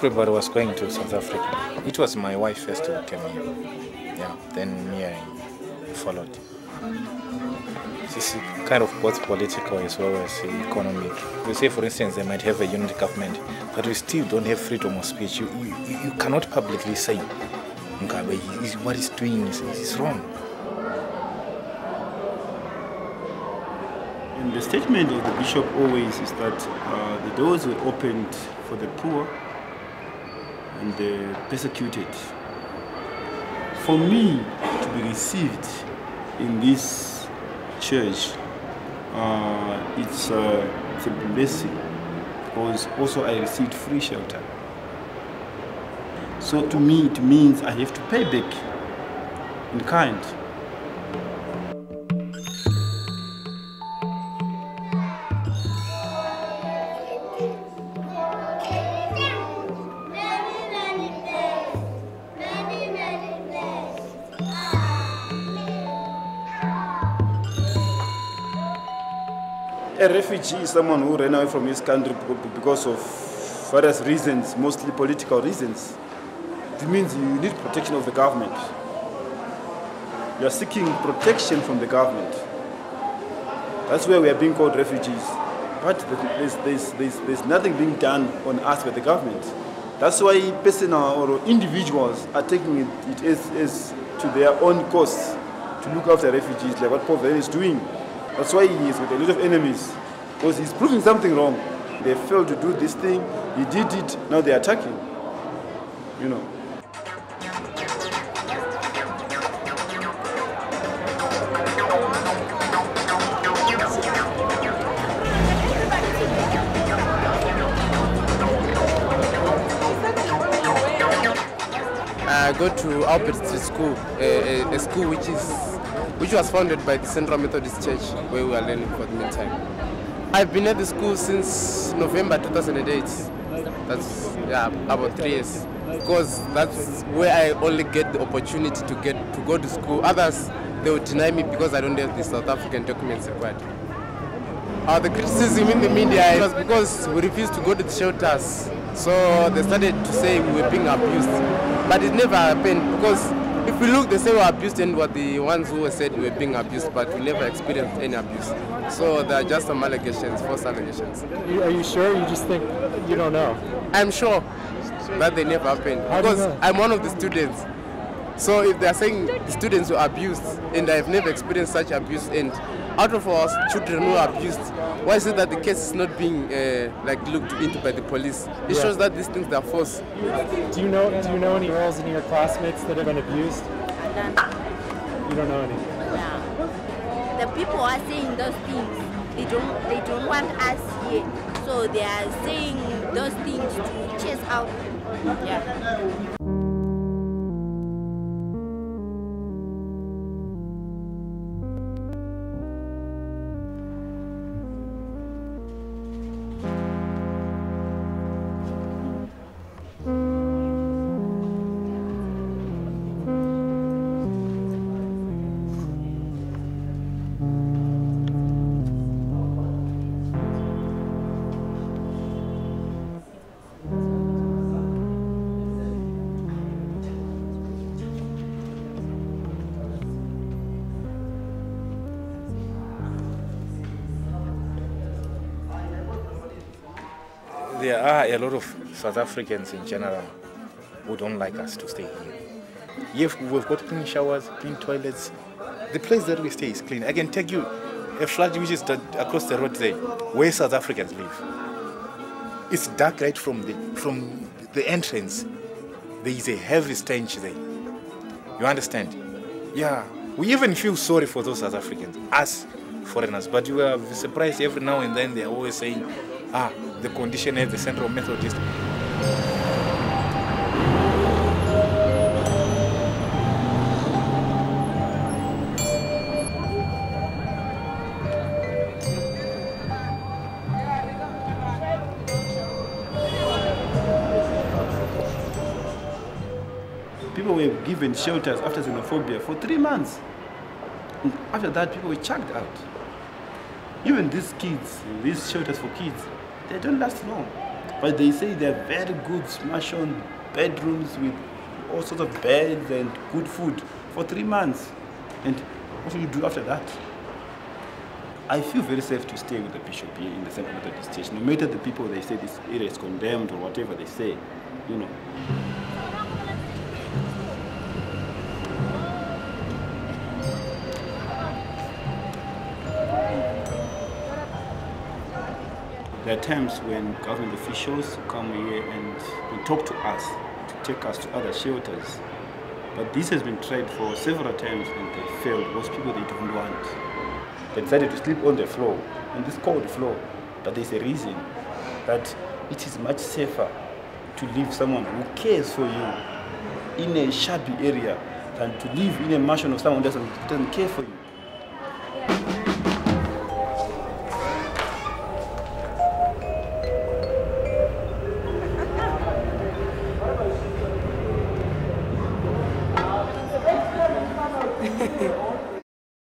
everybody was going to South Africa. It was my wife first who came here. Yeah, then me, I followed. This is kind of both political as well as economic. We say, for instance, they might have a unity government, but we still don't have freedom of speech. You cannot publicly say Mugabe, what he's doing is wrong. And the statement of the bishop always is that the doors were opened for the poor and the persecuted. For me to be received in this church, it's a blessing, because also I received free shelter. So to me it means I have to pay back in kind. A refugee is someone who ran away from his country because of various reasons, mostly political reasons. It means you need protection of the government. You are seeking protection from the government. That's where we are being called refugees. But there's nothing being done on us by the government. That's why personal or individuals are taking it as to their own cost to look after refugees, like what Paul Verlaine is doing. That's why he is with a lot of enemies, because he's proving something wrong. They failed to do this thing, he did it, now they're attacking. You know. I go to Albert Street School, a school which was founded by the Central Methodist Church, where we are learning for the meantime. I've been at the school since November 2008. That's about 3 years. Because that's where I only get the opportunity to go to school. Others, they would deny me because I don't have the South African documents required. The criticism in the media was because we refused to go to the shelters. So they started to say we were being abused. But it never happened, because if we look, they say we were abused and were the ones who said we were being abused, but we never experienced any abuse. So there are just some allegations, false allegations. Are you sure? You just think you don't know? I'm sure that they never happened, because I'm one of the students. So if they're saying the students were abused and I've never experienced such abuse, and out of our children who are abused, why is it that the case is not being looked into by the police? It shows that these things are false. Do you know any girls in your classmates that have been abused? I don't. You don't know any? Yeah. The people are saying those things. They don't want us here, so they are saying those things to chase out. Yeah. There are a lot of South Africans in general who don't like us to stay here. We've got clean showers, clean toilets. The place that we stay is clean. I can take you a flat which is across the road there, where South Africans live. It's dark right from the entrance. There is a heavy stench there. You understand? Yeah. We even feel sorry for those South Africans, us foreigners. But you are surprised every now and then they're always saying, the condition at the Central Methodist. People were given shelters after xenophobia for 3 months. And after that, people were chucked out. Even these kids, these shelters for kids, they don't last long. But they say they're very good mansion bedrooms with all sorts of beds and good food for 3 months. And what will you do after that? I feel very safe to stay with the bishop here in the Central Methodist Church. No matter the people they say this area is condemned or whatever they say, you know. There are times when government officials come here and talk to us, to take us to other shelters. But this has been tried for several times and they failed. Most people they don't want. They decided to sleep on the floor, on this cold floor. But there's a reason that it is much safer to leave someone who cares for you in a shabby area than to live in a mansion of someone who doesn't care for you.